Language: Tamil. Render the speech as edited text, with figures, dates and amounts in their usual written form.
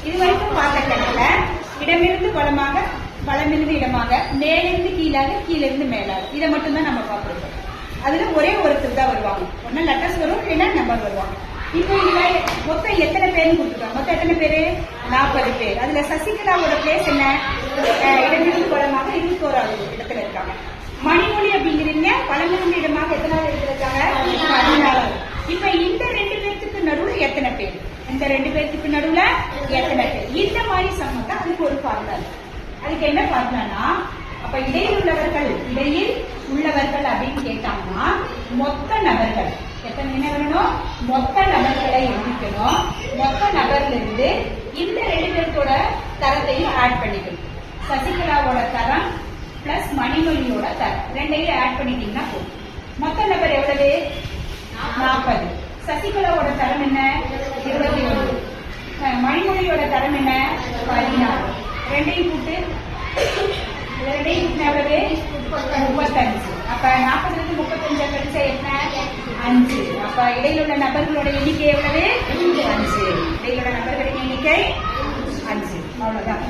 இதுவரைக்கும் பார்த்த கணக்குல இடமிருந்து வளமாக, வளமிருந்து இடமாக, மேலிருந்து கீழாக, கீழிருந்து மேலாக, இதை மட்டும் தான் நம்ம பார்க்கிறோம். அதுல ஒரே ஒருத்தர் தான் வருவாங்க. ஒன்னு லெட்டர்ஸ் வரும், இல்லைன்னா நம்பர் வருவாங்க. இப்போ இதுல மொத்தம் எத்தனை பேர்னு கொடுத்துருக்காங்க? மொத்தம் எத்தனை பேரு? 40 பேர். அதுல சசிகலாவோட பிளேஸ் என்ன? இடமிருந்து வளமாக 21வது இடத்துல இருக்காங்க. மணிமொழி அப்படிங்கிறீங்க வளமிருந்து இடமாக எத்தனாவது இடத்துல இருக்காங்க? 14வது. இப்ப இந்த 2 பேர்த்துக்கு நடுவுல எத்தனை பேர்? இந்த 2 பேர்த்துக்கு நடுவுல எத்தனை பேர்? இந்த மாதிரி சம்மந்தம் அதுக்கு ஒரு ஃபார்முலா இருக்கு. அதுக்கு என்ன ஃபார்முலானா, அப்ப இடையில் உள்ளவர்கள் அப்படின்னு கேட்டாங்கன்னா மொத்த நபர்கள் எத்தனை என்ன வரணும்? மொத்த நபர்களை எழுதிக்கணும். மொத்த நபர்ல இருந்து இந்த 2 பேர்த்தோட தரத்தையும் ஆட் பண்ணிக்கணும். சசிகலாவோட தரம் பிளஸ் மணிமொழியோட தரம் ரெண்டையும் ஆட் பண்ணிட்டீங்கன்னா போதும். மொத்த நபர் எவ்வளவு? 40. சசிகலாவோட தரம் என்ன? 21. மணிமொழியோட தரம் என்ன? 16. ரெண்டையும் கூட்டு எவ்வளவு? 35. அப்ப 40 35 கழிச்சா என்ன? 5. அப்ப இடையில உள்ள நபர்களோட எண்ணிக்கை எவ்வளவு? 5. இடையில உள்ள நபர்களின் எண்ணிக்கை 5. அவ்வளவுதான்.